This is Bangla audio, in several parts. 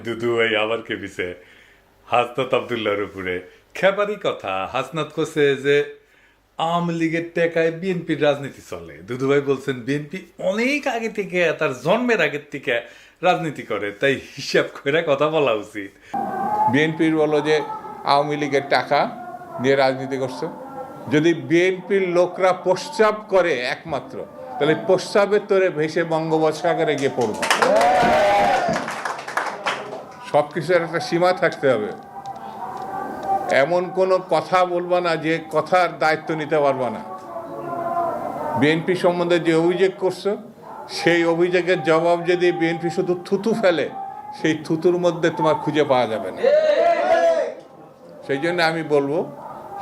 দুদু ভাই আবার কেঁপিছে হাসনাত আবদুল্লাহর উপরে। খেপারি কথা, হাসনাত করছে যে আওয়ামী লীগের টেকায় বিএনপির রাজনীতি চলে। দুদু ভাই বলছেন বিএনপি অনেক আগে থেকে, তার জন্মের আগের থেকে রাজনীতি করে, তাই হিসাব করে কথা বলা উচিত। বিএনপির বলো যে আওয়ামী লীগের টাকা দিয়ে রাজনীতি করছে। যদি বিএনপির লোকরা প্রস্রাব করে একমাত্র, তাহলে প্রস্রাবের তোরে ভেসে বঙ্গোপসাগরে গিয়ে পড়বে। সব কিছুর একটা সীমা থাকতে হবে। এমন কোনো কথা বলবা না যে কথার দায়িত্ব নিতে পারবা না। বিএনপি সম্বন্ধে যে অভিযোগ করছো, সেই অভিযোগের জবাব যদি বিএনপি শুধু থুতু ফেলে, সেই থুতুর মধ্যে তোমার খুঁজে পাওয়া যাবে না। সেই জন্য আমি বলবো,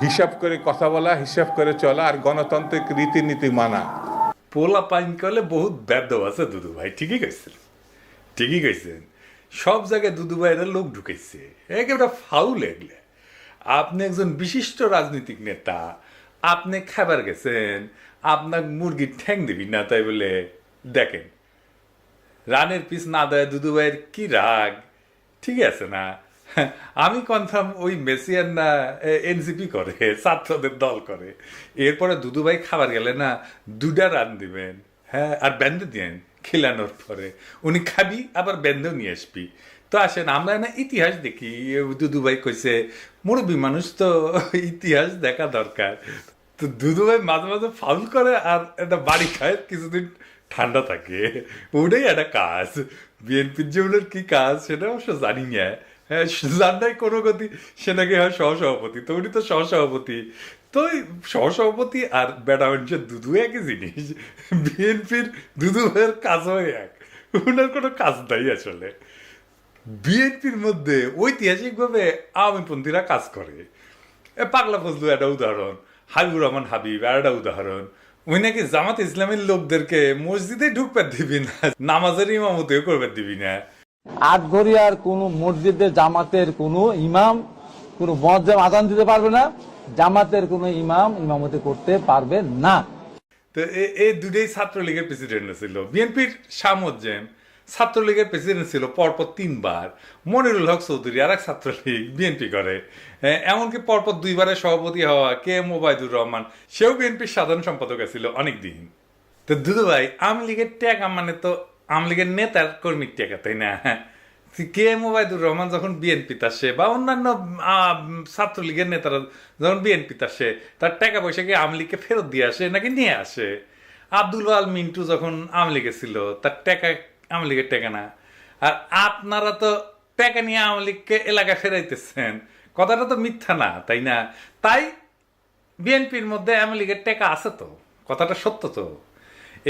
হিসাব করে কথা বলা, হিসাব করে চলা, আর গণতান্ত্রিক রীতিনীতি মানা। পোলা পাইন করলে বহুত ব্যর্থ আছে দুদু ভাই। ঠিকই কইছেন, ঠিকই কইছেন। সব জায়গায় দুদু ভাইয়ের লোক ঢুকেছে, একেবারে ফাউল এগলে। আপনি একজন বিশিষ্ট রাজনৈতিক নেতা, আপনি খাবার গেছেন, আপনার মুরগির ঠ্যাং দিবি না, তাই বলে দেখেন রানের পিস না দেয় দুদু ভাইয়ের কি রাগ। ঠিক আছে না? আমি কনফার্ম ওই মেসিয়ান না এনসিপি করে, ছাত্রদের দল করে। এরপরে দুদু ভাই খাবার গেলে না 2টা রান দিবেন, হ্যাঁ, আর বেঁধে দিবেন খিলানোর পরে। উনি খাবি আবার বেঁধেও নিয়ে আসবি। তো আসেন আমরা না ইতিহাস দেখি। দুদু ভাই কইছে মুরব্বী মানুষ তো ইতিহাস দেখা দরকার। তো দুদু ভাই মাঝে মাঝে ফাউল করে আর একটা বাড়ি খায়, কিছুদিন ঠান্ডা থাকে। ওটাই একটা কাজ। বিএনপির জীবনের কি কাজ সেটা অবশ্য জানি না। হ্যাঁ, জানাই কোনো গতি, সে নাকি হয় সহসভাপতি। তো উনি তো সহসভাপতি। তো সহসভাপতি আর বেটা মানুষের দুদু একই জিনিস। বিএনপির দুদু ভাইয়ের কাজও এক, ওনার কোনো কাজ নাই আসলে। বিএনপির মধ্যে ঐতিহাসিকভাবে আওয়ামীপন্থীরা কাজ করে। পাগলা ফজলু একটা উদাহরণ, হাবিবুর রহমান হাবিব আর একটা উদাহরণ। ওই নাকি জামাত ইসলামের লোকদেরকে মসজিদে ঢুকতে দিবি না, নামাজের ইমামতেও করবে দিবি না। আটঘরিয়ার কোন মসজিদে জামাতের কোন ইমাম কোন মুয়াজ্জিন আযান দিতে পারবে না, জামাতের কোন ইমাম ইমামতি করতে পারবে না। তো এই দুটোই ছাত্রলীগের প্রেসিডেন্ট ছিল। বিএনপির শাহ মোজ্জেম ছাত্রলীগের প্রেসিডেন্ট ছিল পরপর 3বার। মনিরুল হক চৌধুরী আর এক ছাত্রলীগ, বিএনপি করে। এমনকি পরপর 2বারের সভাপতি হওয়া কে এম ওবায়দুর রহমান, সেও বিএনপির সাধারণ সম্পাদক ছিল অনেকদিন। তো দুদু ভাই আওয়ামী লীগের টেকা মানে তো আওয়ামী লীগের নেতার কর্মীর টেকা, তাই না? কে এম ওবায়দুর রহমান যখন বিএনপিতে আসে বা অন্যান্য ছাত্রলীগের নেতারা যখন বিএনপিতে আসে, তার টাকা পয়সা কি আওয়ামী লীগকে ফেরত দিয়ে আসে নাকি নিয়ে আসে? আব্দুল আল মিন্টু যখন আওয়ামী লীগে ছিল, তার টাকা আওয়ামী লীগের টাকা না। আর আপনারা তো টাকা নিয়ে আওয়ামী লীগকে এলাকায় ফেরাইতেছেন, কথাটা তো মিথ্যা না, তাই না? তাই বিএনপির মধ্যে আওয়ামী লীগের টাকা আছে তো, কথাটা সত্য তো।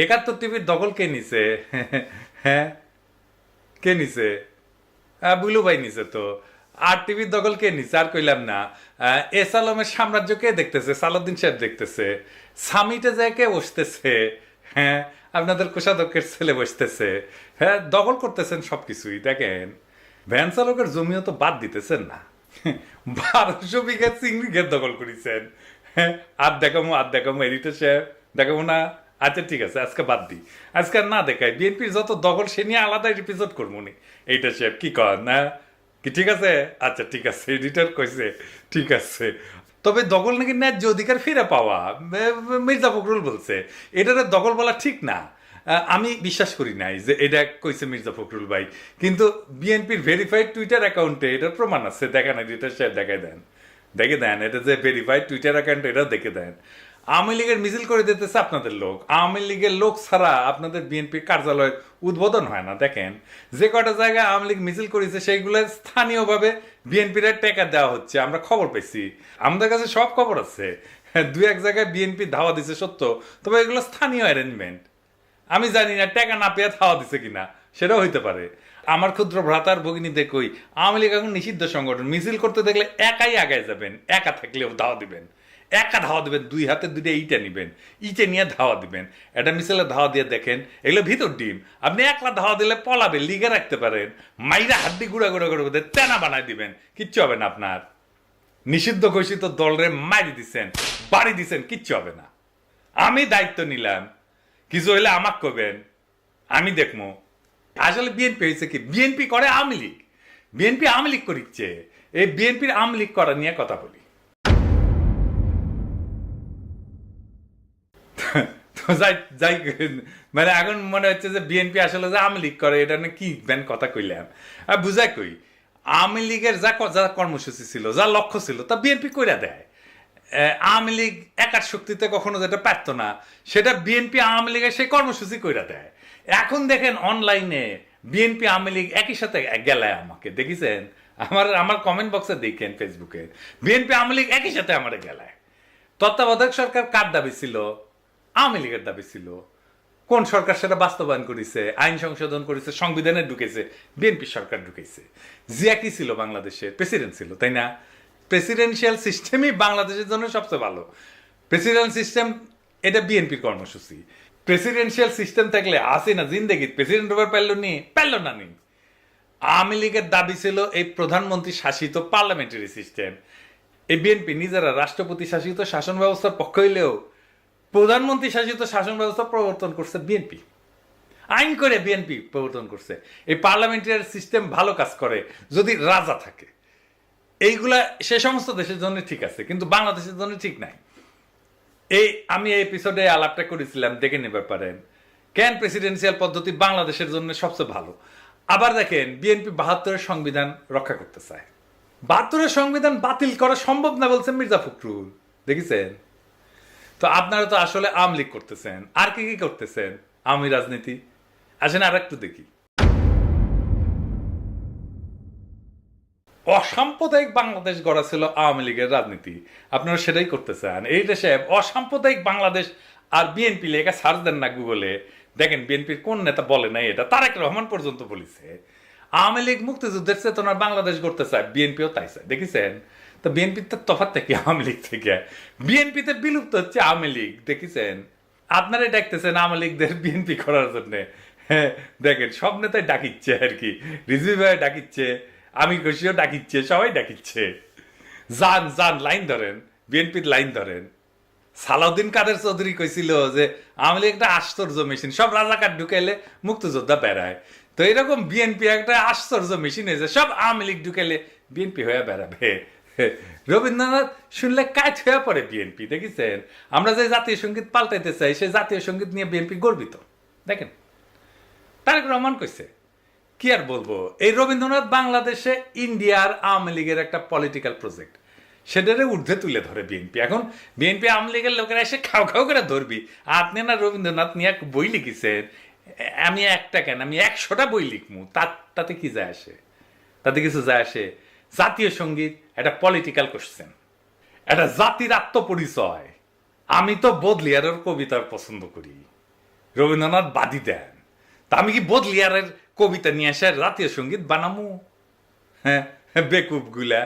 71 টিভির দখল কে নিছে? হ্যাঁ, কে নিছে? বুলু ভাই নিছে তো। আর টিভির দখল কে নিছে? আর কইলাম না। এস আলমের সাম্রাজ্য কে দেখতেছে? সালাউদ্দিন সাহেব দেখতেছে। সামিটে যায় কে বসতেছে? হ্যাঁ, আপনাদের কোষাধ্যক্ষের ছেলে বসতেছে। হ্যাঁ, দখল করতেছেন সবকিছুই। দেখেন ভ্যান চালকের জমিও তো বাদ দিতেছেন না। 1200 বিঘা চিংড়ি ঘের দখল করেছেন। হ্যাঁ, আর দেখামো এডিটর সাহেব, দেখাবো না। আচ্ছা ঠিক আছে, আজকে বাদ দিই, আজকে আর না দেখাই। বিএনপির যত দখল সে নিয়ে আলাদা এপিসোড করবো নি। এইটা সাহেব কি কর না কি? ঠিক আছে, আচ্ছা ঠিক আছে, এডিটর কইছে ঠিক আছে। তবে দখল নাকি ন্যায্য অধিকার ফিরে পাওয়া, মির্জা ফখরুল বলছে। এটার দখল বলা ঠিক না। আমি বিশ্বাস করি নাই যে এটা কইছে মির্জা ফখরুল ভাই, কিন্তু বিএনপির ভেরিফাইড টুইটার অ্যাকাউন্টে এটার প্রমাণ আছে। দেখেন এডিটর সাহেব, দেখে দেন এটা যে ভেরিফাইড টুইটার অ্যাকাউন্ট, এটা দেখে দেন। আওয়ামী লীগের মিছিল করে দিতেছে আপনাদের লোক। আওয়ামী লীগের লোক ছাড়া আপনাদের বিএনপির কার্যালয়ের উদ্বোধন হয় না। দেখেন যে কটা জায়গায় আওয়ামী লীগ মিছিল করেছে সেইগুলো স্থানীয়ভাবে বিএনপির টাকা দেওয়া হচ্ছে, আমরা খবর পেয়েছি। আমাদের কাছে সব খবর আছে। 2-1 জায়গায় বিএনপি ধাওয়া দিছে সত্য, তবে এগুলো স্থানীয় অ্যারেঞ্জমেন্ট। আমি জানি না টাকা না পেয়ে ধাওয়া দিছে কিনা, সেটাও হইতে পারে। আমার ক্ষুদ্র ভ্রাতার ভগিনী দেখই আওয়ামী লীগ এখন নিষিদ্ধ সংগঠন। মিছিল করতে দেখলে একাই আগায় যাবেন, একা থাকলেও ধাওয়া দিবেন, একা ধাওয়া দিবেন, 2 হাতে 2টা ইটা নিবেন, ইটে নিয়ে ধাওয়া দিবেন। এটা মিছিলে ধাওয়া দিয়ে দেখেন, এগুলো ভিতর ডিম। আপনি একলা ধাওয়া দিলে পলাবে, লিগে রাখতে পারেন, মাইরা হাড্ডি গুঁড়া গুঁড়া করে তেনা বানায় দিবেন, কিচ্ছু হবে না আপনার। নিষিদ্ধ ঘোষিত দলরে মারি দিচ্ছেন, বাড়ি দিচ্ছেন, কিচ্ছু হবে না। আমি দায়িত্ব নিলাম, কিছু হইলে আমাকে কবেন, আমি দেখবো। আসলে বিএনপি হয়েছে কি, বিএনপি করে আওয়ামী লীগ। বিএনপি আওয়ামী লীগ করিচ্ছে, এই বিএনপির আওয়ামী লীগ করা নিয়ে কথা বলি। তো যাই মানে এখন মনে হচ্ছে যে বিএনপি আসলে যে আওয়ামী লীগ করে এটা কি কথা কইলাম আর বুঝাই কই। আওয়ামী লীগের যা কর্মসূচি ছিল, যা লক্ষ্য ছিল, তা বিএনপি কইরা দেয়। আওয়ামী লীগ একার শক্তিতে কখনো যেটা পারত না, সেটা বিএনপি আওয়ামী লীগের সেই কর্মসূচি কইরা দেয়। এখন দেখেন অনলাইনে বিএনপি আওয়ামী লীগ একই সাথে গেলায় আমাকে দেখেছেন, আমার কমেন্ট বক্সে দেখেন ফেসবুকে, বিএনপি আওয়ামী লীগ একই সাথে আমার গেলায়। তত্ত্বাবধায়ক সরকার কার দাবি ছিল? আওয়ামী লীগের দাবি ছিল। কোন সরকার সেটা বাস্তবায়ন করেছে? আইন সংশোধন করেছে, সংবিধানে ঢুকেছে বিএনপি সরকার ঢুকেছে। জিয়া কি ছিল? বাংলাদেশের প্রেসিডেন্ট ছিল, তাই না? প্রেসিডেন্সিয়াল সিস্টেমই বাংলাদেশের জন্য সবচেয়ে ভালো। প্রেসিডেন্ট সিস্টেম এটা বিএনপির কর্মসূচি। প্রেসিডেন্সিয়াল সিস্টেম থাকলে হাসিনা জিন্দেগি প্রেসিডেন্ট হবার পারল না নি। আওয়ামী লীগের দাবি ছিল এই প্রধানমন্ত্রী শাসিত পার্লামেন্টারি সিস্টেম। এই বিএনপি নিজেরা রাষ্ট্রপতি শাসিত শাসন ব্যবস্থার পক্ষ হইলেও প্রধানমন্ত্রী শাসিত শাসন ব্যবস্থা প্রবর্তন করছে বিএনপি, আইন করে বিএনপি প্রবর্তন করছে। এই পার্লামেন্টারি সিস্টেম ভালো কাজ করে যদি রাজা থাকে। এইগুলা সে সমস্ত দেশের জন্য ঠিক আছে, কিন্তু বাংলাদেশের জন্য ঠিক নাই। আমি এই এপিসোডে আলাপটা করেছিলাম, দেখে নিতে পারেন কেন প্রেসিডেন্সিয়াল পদ্ধতি বাংলাদেশের জন্য সবচেয়ে ভালো। আবার দেখেন বিএনপি ৭২-এর সংবিধান রক্ষা করতে চায়। ৭২-এর সংবিধান বাতিল করা সম্ভব না বলছেন মির্জা ফখরুল, দেখেছেন? তো আপনারা তো আসলে আওয়ামী লীগ করতেছেন, আর কি কি করতেছেন? আওয়ামী রাজনীতি। আসেন আর একটু দেখি। অসাম্প্রদায়িক বাংলাদেশ গড়া ছিল আওয়ামী লীগের রাজনীতি, আপনারা সেটাই করতে চান। এই দেশে অসাম্প্রদায়িক বাংলাদেশ আর বিএনপি লেখা সার্চ দেন না গুগলে, দেখেন বিএনপির কোন নেতা বলে নাই এটা। তারেক রহমান পর্যন্ত বলেছে আওয়ামী লীগ মুক্তিযুদ্ধের চেতনার বাংলাদেশ গড়তে চায়, বিএনপিও তাই চায়, দেখেছেন? তো বিএনপির তো তফাৎ থেকে আওয়ামী লীগ থেকে, বিএনপিতে বিলুপ্ত হচ্ছে আওয়ামী লীগ, দেখেছেন? আপনারাই ডাকতেছেন আওয়ামী লীগদের বিএনপি করার জন্য। হ্যাঁ দেখেন সব নেতাই ডাকিচ্ছে আর কি, রিজভি ভাই ডাকিচ্ছে, আমি খুশিও ডাকিচ্ছে, সবাই ডাকিচ্ছে। যান লাইন ধরেন, বিএনপির লাইন ধরেন। সালাউদ্দিন কাদের চৌধুরী কইছিল যে আওয়ামী লীগ একটা আশ্চর্য মেশিন, সব রাজাকার ঢুকাইলে মুক্তিযোদ্ধা বেড়ায়। তো এরকম বিএনপি একটা আশ্চর্য মেশিন হয়েছে, সব আওয়ামী লীগ ঢুকাইলে বিএনপি হয়ে বেড়াবে। রবীন্দ্রনাথ শুনলে কাজ হয়ে পড়ে বিএনপি, দেখেছেন? আমরা যে জাতীয় সঙ্গীত পাল্টাইতে চাই, সেই জাতীয় সঙ্গীত নিয়ে বিএনপি গর্বিত। দেখেন তারেক রহমান কইছে, কি আর বলবো, এই রবীন্দ্রনাথ বাংলাদেশে ইন্ডিয়ার আওয়ামী লীগের একটা পলিটিক্যাল প্রজেক্ট, সেটারে ঊর্ধ্বে তুলে ধরে বিএনপি। এখন বিএনপি আওয়ামী লীগের লোকেরা এসে খাও করে ধরবি, আপনি না রবীন্দ্রনাথ নিয়ে বই লিখেছেন, আমি একটা কেন, আমি ১০০টা বই লিখমু, তাতে কি যায় আসে? তাতে কিছু যায় আসে? জাতীয় সঙ্গীত একটা পলিটিক্যাল কোশ্চেন, একটা জাতির আত্মপরিচয়। আমি তো বোদলিয়ারের কবিতা পছন্দ করি, রবীন্দ্রনাথ বাদী দেন, তা আমি কি বোদলিয়ারের কবিতা নিয়ে এসে জাতীয় সঙ্গীত বানামু? হ্যাঁ বেকুব গুলা।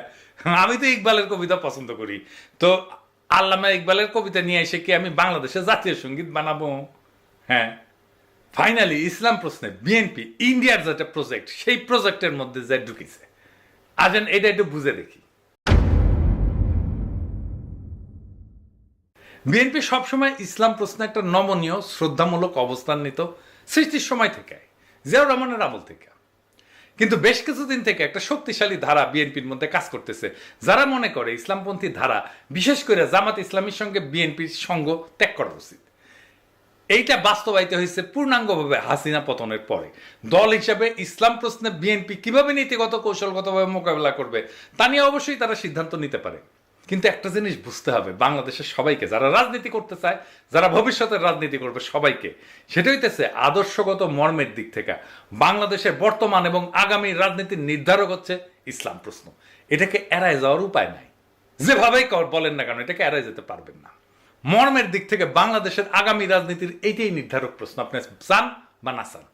আমি তো ইকবালের কবিতা পছন্দ করি, তো আল্লামা ইকবালের কবিতা নিয়ে এসে কি আমি বাংলাদেশে জাতীয় সঙ্গীত বানাবো? হ্যাঁ ফাইনালি ইসলাম প্রশ্নে বিএনপি ইন্ডিয়ার যেটা প্রজেক্ট, সেই প্রজেক্টের মধ্যে যা ঢুকেছে। আসেন এটা একটু বুঝে দেখি। বিএনপি সবসময় ইসলাম প্রশ্নে একটা নমনীয় শ্রদ্ধামূলক অবস্থান নিত সৃষ্টির সময় থেকে, জিয়াউর রহমানের আমল থেকে। কিন্তু বেশ কিছুদিন থেকে একটা শক্তিশালী ধারা বিএনপির মধ্যে কাজ করতেছে, যারা মনে করে ইসলামপন্থী ধারা, বিশেষ করে জামাত ইসলামীর সঙ্গে বিএনপির সঙ্গ ত্যাগ করা উচিত। এইটা বাস্তবায়িত হয়েছে পূর্ণাঙ্গভাবে হাসিনা পতনের পরে। দল হিসাবে ইসলাম প্রশ্নে বিএনপি কিভাবে নীতিগত কৌশলগতভাবে মোকাবেলা করবে তা নিয়ে অবশ্যই তারা সিদ্ধান্ত নিতে পারে। কিন্তু একটা জিনিস বুঝতে হবে বাংলাদেশের সবাইকে, যারা রাজনীতি করতে চায়, যারা ভবিষ্যতের রাজনীতি করবে সবাইকে, সেটা হইতেছে আদর্শগত মর্মের দিক থেকে বাংলাদেশের বর্তমান এবং আগামী রাজনীতির নির্ধারক হচ্ছে ইসলাম প্রশ্ন। এটাকে এড়ায় যাওয়ার উপায় নাই, যেভাবেই বলেন না কেন এটাকে এড়ায় যেতে পারবেন না। মর্মের দিক থেকে বাংলাদেশের আগামী রাজনীতির এইটাই নির্ধারক প্রশ্ন, আপনি চান বা না চান।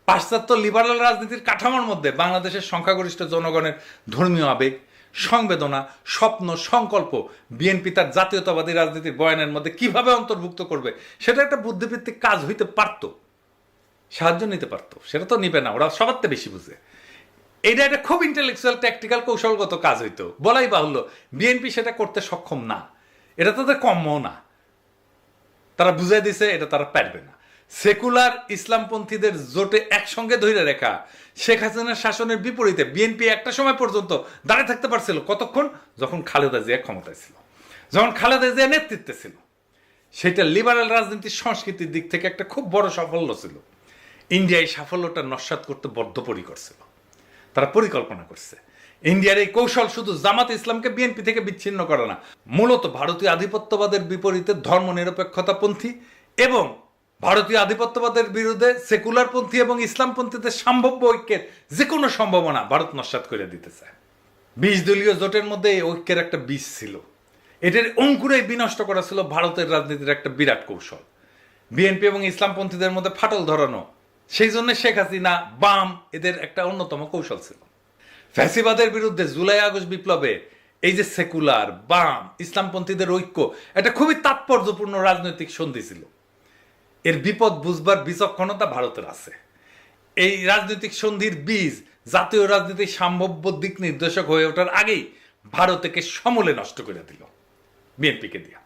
পাশ্চাত্য লিবারাল রাজনীতির কাঠামোর মধ্যে বাংলাদেশের সংখ্যাগরিষ্ঠ জনগণের ধর্মীয় আবেগ, সংবেদনা, স্বপ্ন, সংকল্প বিএনপি তার জাতীয়তাবাদী রাজনীতির বয়ানের মধ্যে কিভাবে অন্তর্ভুক্ত করবে, সেটা একটা বুদ্ধিভিত্তিক কাজ হইতে পারত, সাহায্য নিতে পারত। সেটা তো নিবে না, ওরা সবার থেকে বেশি বুঝে। এটা একটা খুব ইন্টেলেকচুয়াল ট্যাকটিক্যাল কৌশলগত কাজ হইতো, বলাই বাহুল্য। বিএনপি সেটা করতে সক্ষম না, এটা তাদের কম্য না, তারা বুঝাই দিছে এটা তারা পারবে না। সেকুলার ইসলামপন্থীদের জোটে একসঙ্গে ধরে রেখা শেখ হাসিনার শাসনের বিপরীতে বিএনপি একটা সময় পর্যন্ত দাঁড়িয়ে থাকতে পারছিল। কতক্ষণ? যখন খালেদা জিয়া ক্ষমতায় ছিল, যখন খালেদা জিয়া নেতৃত্বে ছিল। সেটা লিবারেল রাজনীতির সংস্কৃতির দিক থেকে একটা খুব বড় সাফল্য ছিল। ইন্ডিয়া এই সাফল্যটা নস্যাৎ করতে বদ্ধপরিকর ছিল। তারা পরিকল্পনা করছে। ইন্ডিয়ার এই কৌশল শুধু জামাত ইসলামকে বিএনপি থেকে বিচ্ছিন্ন করে না, মূলত ভারতীয় আধিপত্যবাদের বিপরীতে ধর্মনিরপেক্ষতাপন্থী এবং ভারতীয় আধিপত্যবাদের বিরুদ্ধে সেকুলারপন্থী এবং ইসলামপন্থীদের সম্ভাব্য ঐক্যের যে কোনো সম্ভাবনা ভারত নস্যাৎ করে দিতে চায়। 20 দলীয় জোটের মধ্যে এই ঐক্যের একটা বীজ ছিল। এটার অঙ্কুরেই বিনষ্ট করা ছিল ভারতের রাজনীতির একটা বিরাট কৌশল। বিএনপি এবং ইসলামপন্থীদের মধ্যে ফাটল ধরানো, সেই জন্য শেখ হাসিনা বাম এদের একটা অন্যতম কৌশল ছিল। ফ্যাসিবাদের বিরুদ্ধে জুলাই আগস্ট বিপ্লবে এই যে সেকুলার বাম ইসলামপন্থীদের ঐক্য, এটা খুবই তাৎপর্যপূর্ণ রাজনৈতিক সন্ধি ছিল। এর বিপদ বুঝবার বিচক্ষণতা ভারতের আছে। এই রাজনৈতিক সন্ধির বীজ জাতীয় রাজনীতির সম্ভাব্য দিক নির্দেশক হয়ে ওঠার আগেই ভারতকে সমূলে নষ্ট করে দিল বিএনপিকে দিয়া।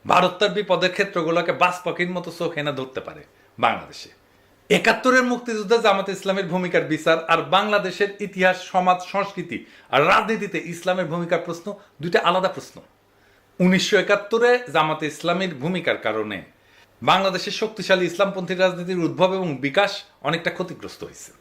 ভারত তার বিপদের ক্ষেত্রগুলোকে বাস পাখির মতো চোখ এনে ধরতে পারে বাংলাদেশে। 71-এর মুক্তিযুদ্ধে জামাত ইসলামের ভূমিকার বিচার আর বাংলাদেশের ইতিহাস, সমাজ, সংস্কৃতি আর রাজনীতিতে ইসলামের ভূমিকার প্রশ্ন দুইটা আলাদা প্রশ্ন। 1971-এ জামাতে ইসলামের ভূমিকার কারণে বাংলাদেশের শক্তিশালী ইসলামপন্থী রাজনীতির উদ্ভব এবং বিকাশ অনেকটা ক্ষতিগ্রস্ত হয়েছে,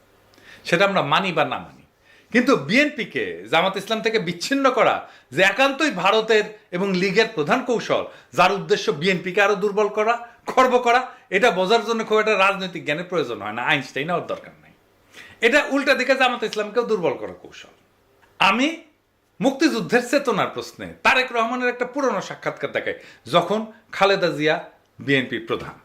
সেটা আমরা মানি বা না মানি। কিন্তু বিএনপিকে জামাত ইসলাম থেকে বিচ্ছিন্ন করা যে একান্তই ভারতের এবং লীগের প্রধান কৌশল, যার উদ্দেশ্য বিএনপিকে আরো দুর্বল করা, খর্ব করা, এটা বোঝার জন্য খুব একটা রাজনৈতিক জ্ঞানের প্রয়োজন হয় না, আইনস্টাইন হওয়ার দরকার নাই। এটা উল্টা দিকে জামাত ইসলামকেও দুর্বল করার কৌশল। আমি মুক্তিযুদ্ধের চেতনার প্রশ্নে তারেক রহমানের একটা পুরনো সাক্ষাৎকার দেখাই, যখন খালেদা জিয়া বিএনপি প্রধান,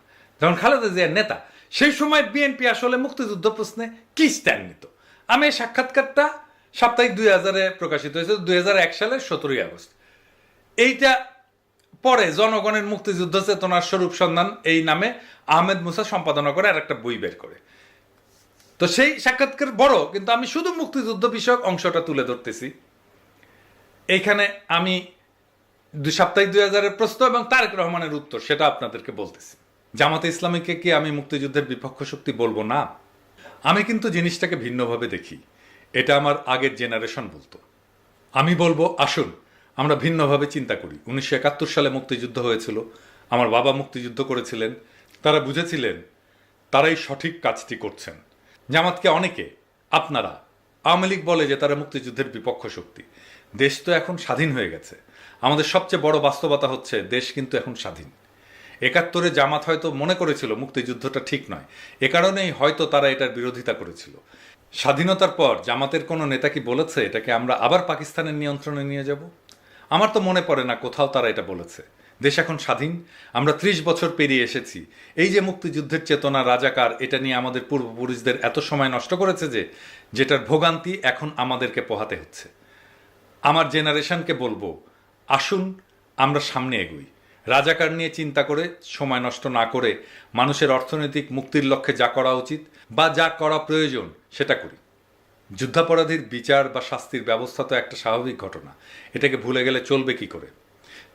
যখন খালেদা জিয়ার নেতা, সেই সময় বিএনপি আসলে মুক্তিযুদ্ধ প্রশ্নে কি স্ট্যান্ড নিত। আমি এই সাক্ষাৎকারটা সাপ্তাহিক 2000-এ প্রকাশিত হয়েছে, 2001 সালের 17ই আগস্ট। এইটা পরে জনগণের মুক্তিযুদ্ধ চেতনার স্বরূপ সন্ধান এই নামে আহমেদ মুসা সম্পাদনা করে আর একটা বই বের করে। তো সেই সাক্ষাৎকার বড়, কিন্তু আমি শুধু মুক্তিযুদ্ধ বিষয়ক অংশটা তুলে ধরতেছি। এইখানে আমি সাপ্তাহিক 2000-এর প্রশ্ন এবং তারেক রহমানের উত্তর সেটা আপনাদেরকে বলতেছি। জামাতে ইসলামীকে কি আমি মুক্তিযুদ্ধের বিপক্ষ শক্তি বলবো না? আমি কিন্তু জিনিসটাকে ভিন্নভাবে দেখি। এটা আমার আগের জেনারেশন বলতো। আমি বলবো আসুন আমরা ভিন্নভাবে চিন্তা করি। 1971 সালে মুক্তিযুদ্ধ হয়েছিল, আমার বাবা মুক্তিযুদ্ধ করেছিলেন, তারা বুঝেছিলেন তারাই সঠিক কাজটি করছেন। জামাতকে অনেকে, আপনারা, আওয়ামী লীগ বলে যে তারা মুক্তিযুদ্ধের বিপক্ষ শক্তি। দেশ তো এখন স্বাধীন হয়ে গেছে। আমাদের সবচেয়ে বড় বাস্তবতা হচ্ছে দেশ কিন্তু এখন স্বাধীন। 71-এ জামাত হয়তো মনে করেছিল মুক্তিযুদ্ধটা ঠিক নয়, এ কারণেই হয়তো তারা এটার বিরোধিতা করেছিল। স্বাধীনতার পর জামাতের কোনো নেতা কি বলেছে এটাকে আমরা আবার পাকিস্তানের নিয়ন্ত্রণে নিয়ে যাব? আমার তো মনে পড়ে না কোথাও তারা এটা বলেছে। দেশ এখন স্বাধীন, আমরা 30 বছর পেরিয়ে এসেছি। এই যে মুক্তিযুদ্ধের চেতনা, রাজাকার, এটা নিয়ে আমাদের পূর্বপুরুষদের এত সময় নষ্ট করেছে যেটার ভোগান্তি এখন আমাদেরকে পোহাতে হচ্ছে। আমার জেনারেশনকে বলবো আসুন আমরা সামনে এগোই, রাজাকার নিয়ে চিন্তা করে সময় নষ্ট না করে মানুষের অর্থনৈতিক মুক্তির লক্ষ্যে যা করা উচিত বা যা করা প্রয়োজন সেটা করি। যুদ্ধাপরাধীর বিচার বা শাস্তির ব্যবস্থা তো একটা স্বাভাবিক ঘটনা, এটাকে ভুলে গেলে চলবে কি করে?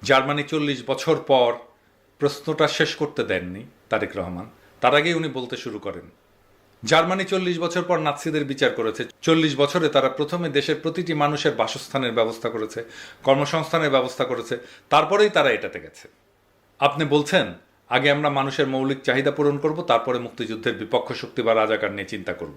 জার্মানি 40 বছর পর প্রশ্নটা শেষ করতে দেননি তারেক রহমান, তার আগেই উনি বলতে শুরু করেন। জার্মানি 40 বছর পর নাৎসিদের বিচার করেছে। 40 বছরে তারা প্রথমে দেশের প্রতিটি মানুষের বাসস্থানের ব্যবস্থা করেছে, কর্মসংস্থানের ব্যবস্থা করেছে, তারপরেই তারা এটাতে গেছে। আপনি বলছেন আগে আমরা মানুষের মৌলিক চাহিদা পূরণ করব, তারপরে মুক্তিযুদ্ধের বিপক্ষ শক্তি বা রাজাকার নিয়ে চিন্তা করব।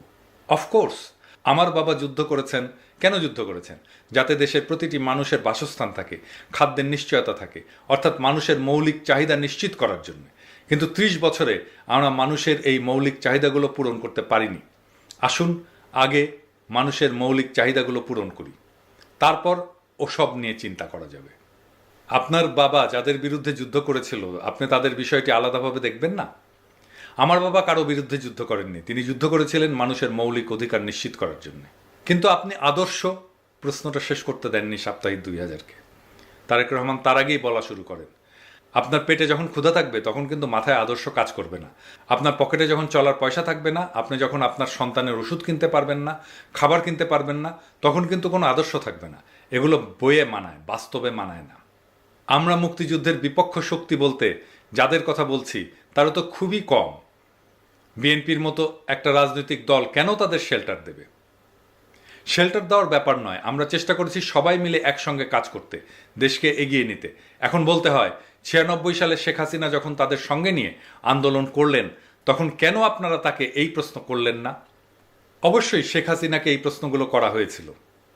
অফকোর্স আমার বাবা যুদ্ধ করেছেন। কেন যুদ্ধ করেছেন? যাতে দেশের প্রতিটি মানুষের বাসস্থান থাকে, খাদ্যের নিশ্চয়তা থাকে, অর্থাৎ মানুষের মৌলিক চাহিদা নিশ্চিত করার জন্য। কিন্তু 30 বছরে আমরা মানুষের এই মৌলিক চাহিদাগুলো পূরণ করতে পারিনি। আসুন আগে মানুষের মৌলিক চাহিদাগুলো পূরণ করি, তারপর ওসব নিয়ে চিন্তা করা যাবে। আপনার বাবা যাদের বিরুদ্ধে যুদ্ধ করেছিল, আপনি তাদের বিষয়টি আলাদাভাবে দেখবেন না? আমার বাবা কারো বিরুদ্ধে যুদ্ধ করেননি, তিনি যুদ্ধ করেছিলেন মানুষের মৌলিক অধিকার নিশ্চিত করার জন্য। কিন্তু আপনি আদর্শ প্রশ্নটা শেষ করতে দেননি সাপ্তাহিক 2000-কে। তারেক রহমান তার আগেই বলা শুরু করেন, আপনার পেটে যখন ক্ষুধা থাকবে তখন কিন্তু মাথায় আদর্শ কাজ করবে না। আপনার পকেটে যখন চলার পয়সা থাকবে না, আপনি যখন আপনার সন্তানের ওষুধ কিনতে পারবেন না, খাবার কিনতে পারবেন না, তখন কিন্তু কোনো আদর্শ থাকবে না। এগুলো বইয়ে মানায়, বাস্তবে মানায় না। আমরা মুক্তিযুদ্ধের বিপক্ষ শক্তি বলতে যাদের কথা বলছি তারা তো খুবই কম, বিএনপির মতো একটা রাজনৈতিক দল কেন তাদের শেল্টার দেবে? শেল্টার দেওয়ার ব্যাপার নয়, আমরা চেষ্টা করেছি সবাই মিলে একসঙ্গে কাজ করতে, দেশকে এগিয়ে নিতে। এখন বলতে হয় 96 সালে শেখ হাসিনা যখন তাদের সঙ্গে নিয়ে আন্দোলন করলেন, তখন কেন আপনারা তাকে এই প্রশ্ন করলেন না? অবশ্যই শেখ হাসিনাকে এই প্রশ্নগুলো করা হয়েছিল।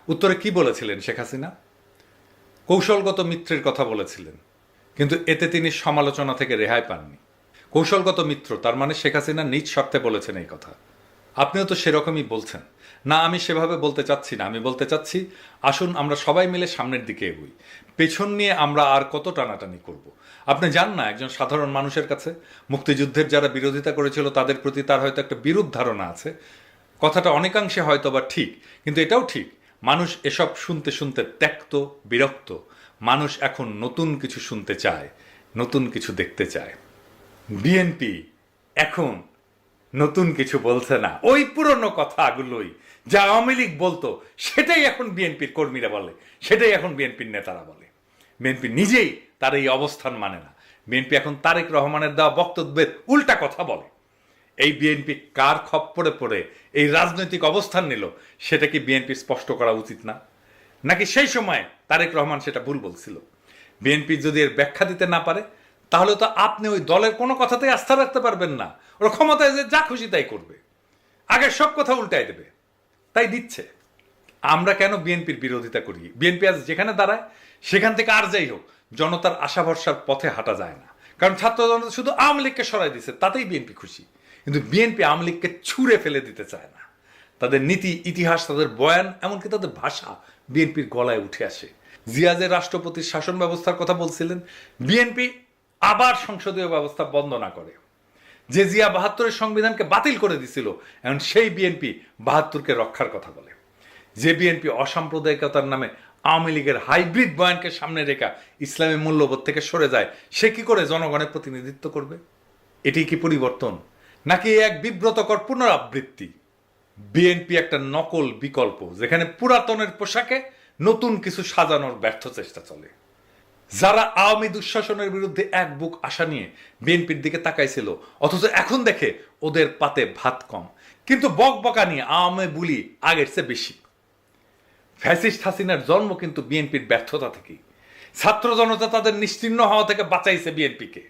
উত্তরে কি বলেছিলেন শেখ হাসিনা? কৌশলগত মিত্রের কথা বলেছিলেন, কিন্তু এতে তিনি সমালোচনা থেকে রেহাই পাননি। কৌশলগত মিত্র তার মানে শেখ হাসিনা নিজ স্বার্থে বলেছেন এই কথা। আপনিও তো সেরকমই বলছেন। না, আমি সেভাবে বলতে চাচ্ছি না। আমি বলতে চাচ্ছি, আসুন আমরা সবাই মিলে সামনের দিকে এগোই। পেছন নিয়ে আমরা আর কত টানাটানি করব? আপনি জান না, একজন সাধারণ মানুষের কাছে মুক্তিযুদ্ধের যারা বিরোধিতা করেছিল তাদের প্রতি তার হয়তো একটা বিরূপ ধারণা আছে। কথাটা অনেকাংশে হয়তো বা ঠিক, কিন্তু এটাও ঠিক, মানুষ এসব শুনতে শুনতে ত্যক্ত, বিরক্ত। মানুষ এখন নতুন কিছু শুনতে চায়, নতুন কিছু দেখতে চায়। বিএনপি এখন নতুন কিছু বলছে না, ওই পুরনো কথাগুলোই যা আওয়ামী লীগ বলতো সেটাই এখন বিএনপির কর্মীরা বলে, সেটাই এখন বিএনপির নেতারা বলে। বিএনপি নিজেই তার এই অবস্থান মানে না। বিএনপি এখন তারেক রহমানের দেওয়া বক্তব্যের উল্টা কথা বলে। এই বিএনপি কার খপ্পরে পড়ে এই রাজনৈতিক অবস্থান নিল, সেটা কি বিএনপি স্পষ্ট করা উচিত না? নাকি সেই সময় তারেক রহমান সেটা ভুল বলছিল? বিএনপি যদি এর ব্যাখ্যা দিতে না পারে, তাহলে তো আপনি ওই দলের কোনো কথাতেই আস্থা রাখতে পারবেন না। ওরা ক্ষমতায় যে যা খুশি তাই করবে, আগের সব কথা উল্টাই দেবে, তাই দিচ্ছে। আমরা কেন বিএনপির বিরোধিতা করি? বিএনপি আজ যেখানে দাঁড়ায় সেখান থেকে আর যাই হোক, জনতার আশা ভরসার পথে হাঁটা যায় না। কারণ ছাত্র জনতা শুধু আওয়ামী লীগকে সরাই দিচ্ছে, তাতেই বিএনপি খুশি। কিন্তু বিএনপি আওয়ামী লীগকে ছুঁড়ে ফেলে দিতে চায় না। তাদের নীতি, ইতিহাস, তাদের বয়ান, এমনকি তাদের ভাষা বিএনপির গলায় উঠে আসে। জিয়া যে রাষ্ট্রপতির শাসন ব্যবস্থার কথা বলছিলেন, বিএনপি আবার সংসদীয় ব্যবস্থা বন্ধ না করে। যে জিয়া ৭২-এর সংবিধানকে বাতিল করে দিছিল, এখন সেই বিএনপি ৭২-কে রক্ষার কথা বলে। যে বিএনপি অসাম্প্রদায়িকতার নামে আওয়ামী লীগের হাইব্রিড বয়ানকে সামনে রেখা ইসলামী মূল্যবোধ থেকে সরে যায়, সে কি করে জনগণের প্রতিনিধিত্ব করবে? এটি কি পরিবর্তন, নাকি এক বিব্রতকর পুনরাবৃত্তি? বিএনপি একটা নকল বিকল্প, যেখানে পুরাতনের পোশাকে নতুন কিছু সাজানোর ব্যর্থ চেষ্টা চলে। যারা আওয়ামী দুঃশাসনের বিরুদ্ধে এক বুক আশা নিয়ে বিএনপির দিকে তাকাইছিল, অথচ এখন দেখে ওদের পাতে ভাত কম, কিন্তু বকবকা নিয়ে আওয়ামী বুলি আগের চেয়ে বেশি। ফ্যাসিস্ট হাসিনার জন্ম কিন্তু বিএনপির ব্যর্থতা থেকেই। ছাত্র জনতা তাদের নিশ্চিহ্ন হওয়া থেকে বাঁচাইছে বিএনপিকে,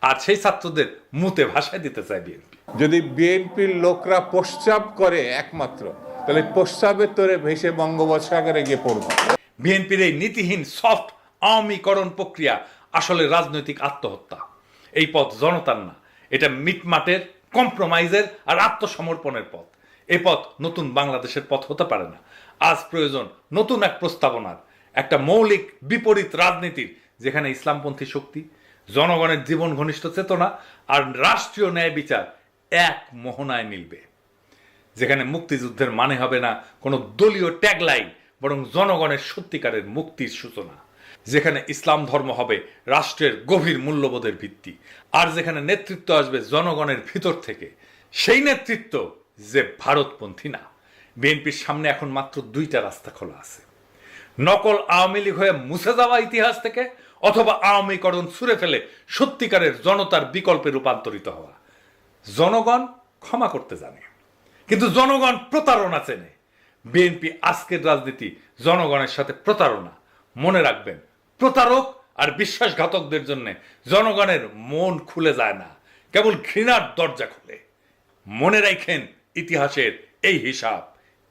আর সেই ছাত্রদের মুতে ভাষায় দিতে চায় বিএনপি। যদি বিএনপির লোকরা প্রস্রাব করে একমাত্র, তাহলে প্রস্রাবের তোরে ভেসে বঙ্গোপসাগরে গিয়ে পড়বে। বিএনপির এই নীতিহীন সফট আওয়ামীকরণ প্রক্রিয়া আসলে রাজনৈতিক আত্মহত্যা। এই পথ জনতার না, এটা মিটমাটের, কম্প্রোমাইজের আর আত্মসমর্পণের পথ। এ পথ নতুন বাংলাদেশের পথ হতে পারে না। আজ প্রয়োজন নতুন এক প্রস্তাবনার, একটা মৌলিক বিপরীত রাজনীতির, যেখানে ইসলামপন্থী শক্তি, জনগণের জীবন ঘনিষ্ঠ চেতনা আর রাষ্ট্রীয় ন্যায় বিচার এক মোহনায় মিলবে। যেখানে মুক্তিযুদ্ধের মানে হবে না কোনো দলীয় ট্যাগলাইন, বরং জনগণের সত্যিকারের মুক্তির সূচনা। যেখানে ইসলাম ধর্ম হবে রাষ্ট্রের গভীর মূল্যবোধের ভিত্তি, আর যেখানে নেতৃত্ব আসবে জনগণের ভিতর থেকে, সেই নেতৃত্ব যে ভারতপন্থী না। বিএনপির সামনে এখন মাত্র দুইটা রাস্তা খোলা আছে: নকল আওয়ামী লীগ হয়ে মুছে যাওয়া ইতিহাস থেকে, অথবা আওয়ামীকরণ ছুঁড়ে ফেলে সত্যিকারের জনতার বিকল্পে রূপান্তরিত হওয়া। জনগণ ক্ষমা করতে জানে, কিন্তু জনগণ প্রতারণা চেনে। বিএনপি আজকের রাজনীতি জনগণের সাথে প্রতারণা। মনে রাখবেন, প্রতারক আর বিশ্বাসঘাতকদের জন্য জনগণের মন খুলে যায় না, কেবল ঘৃণার দরজা খুলে। মনে রাখেন ইতিহাসের এই হিসাব।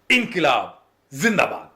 ইনকিলাব জিন্দাবাদ।